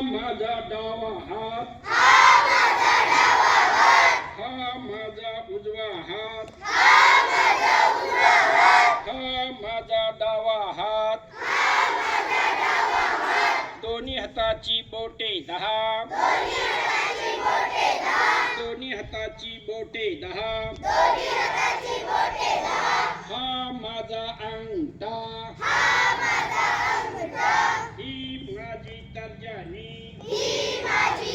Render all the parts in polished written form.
माझा डावा हात, हा माझा उजवा हात, हा माझा डावा हात, दोन्ही हाताची बोटे 10, दोन्ही हाताची बोटे 10, हा माझा अंगठा, ही माझी तर्जनी, ही माझी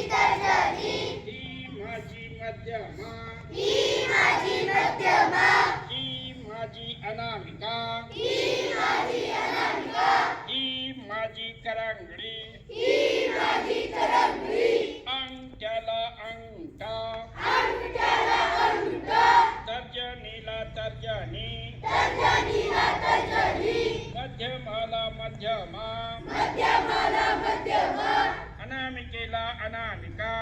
मध्यमा, ही माझी अनामिका, ही माझी करंगडी, अंगठ्याला अंगठा, तर्जनीला तर्जनी, मध्यमाला मध्यमा, अनामिकेला अनामिका,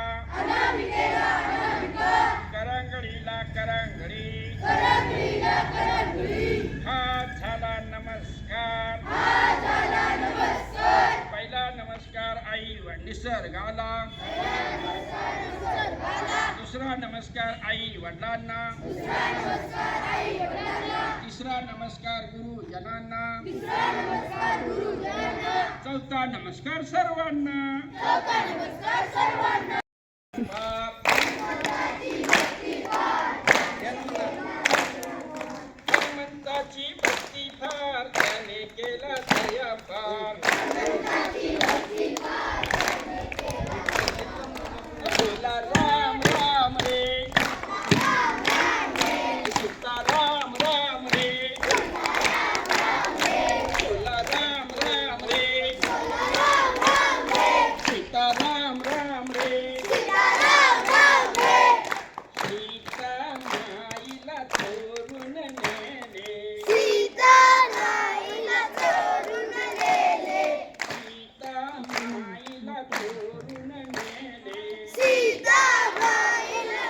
करंगडीला करंगडी, हात झाला नमस्कार, पहिला नमस्कार आई निसर्गाला, दुसरा नमस्कार आई वडिलांना, तिसरा नमस्कार गुरुजनांना, चौथा नमस्कार सर्वांना. हनुमंताची भक्ती फार, त्याने केला दया फार, बोला राम राम रे, सीता राम राम रे, बोला राम राम रे, सीता राम राम रे, सीता माईला चोरून नेले, सीता माईला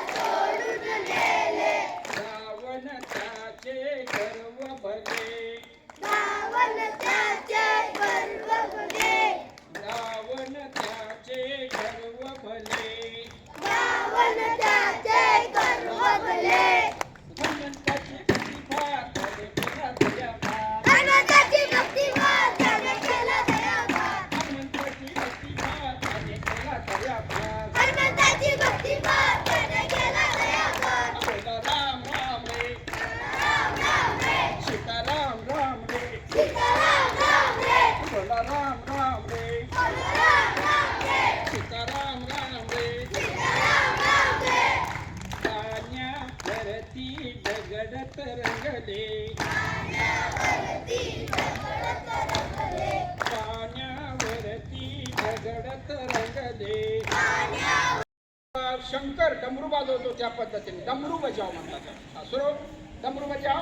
चोरून नेले, रावण त्याचे गर्व भले, रावण त्याचे गर्व भले, हनुमंताची भक्ती फार, हनुमंताची भक्ती फार, त्याने केला दया फार, हनुमंताची भक्ती फार, त्याने केला दया फार, हनुमंताची भक्ती फार, त्याने केला दया फार, बोला राम राम रे, राम राम रे, सीता राम राम रे, सीता राम राम रे, बोला राम राम रे, बोला राम राम रे, सीता राम राम रे, सीता राम राम रे, पाण्यावरती दगडत रंगले, पाण्यावरती दगडत रंगले, शंकर डमरू वाजवतो त्या पद्धतीने डमरू बजाव म्हणतात. सुरू डमरू बजाव,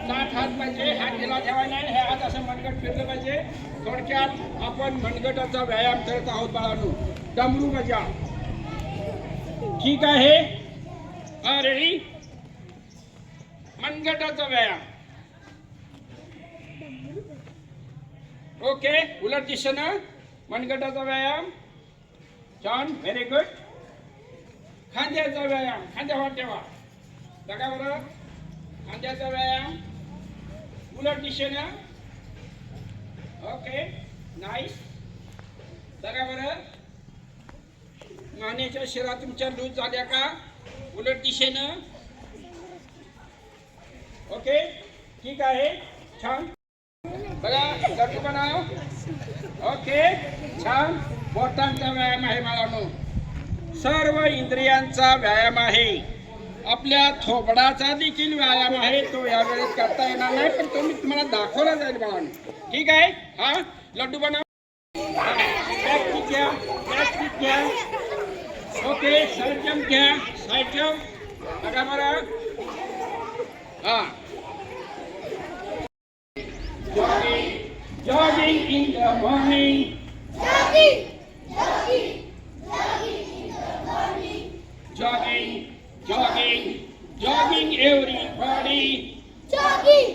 7 हात पाहिजे, हात गेला ठेवायला नाही, हे हात असं मनगट फिरलं पाहिजे. थोडक्यात आपण मनगटाचा व्यायाम करत आहोत बाळांनो. डमरू बजाव, ठीक आहे? रेडी? मनगटाचा व्यायाम, ओके. उलट दिशेनं मनगटाचा व्यायाम, छान, व्हेरी गुड. खांद्याचा व्यायाम, खांद्यावर ठेवा, बघा बरं, खांद्याचा व्यायाम उलट दिशेनं, ओके, नाईस. बघा बरं, मानेच्या शिरा तुमच्या लूज झाल्या का? उलट दिशेनं, ओके, ठीक आहे, छान. बघा लड्डू बनाव, ओके, छान. बोटांचा व्यायाम आहे बाळांनो, सर्व इंद्रियांचा व्यायाम आहे. आपल्या थोबडाचा देखील व्यायाम आहे, तो यावेळेस करता येणार नाही, पण तो मी तुम्हाला दाखवला जाईल बाळांनो, ठीक आहे? हा, लड्डू बनाव, बॅक घ्या, बॅक घ्या, ओके, साईड जम्प घ्या, साईड जम्प, बघा बरं, हा. Jogging in the morning. Jogging everybody. Jogging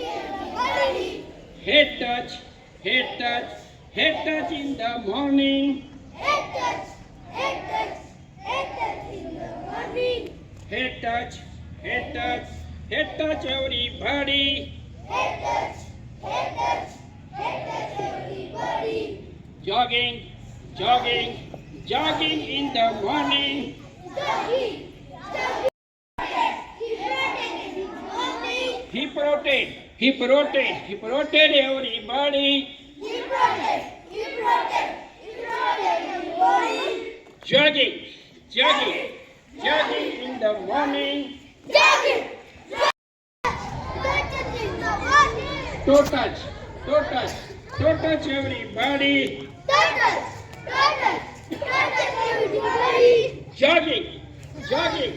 everybody. Head touch. head touch in the morning, Head touch, head touch, head touch in the morning. head touch, head touch, head touch everybody, Head touch, head touch, head touch everybody. jogging, jogging, jogging in the morning, Jogging, jogging. He rotated in the morning. hip rotate, hip rotate, hip rotate everybody, He rotated, he rotated, he rotated everybody. jogging, jogging, jogging in the morning, Jogging, jogging in the morning. toe touch, toe touch, toe touch everybody, Toe touch, toe touch, toe touch everybody. jogging, jogging,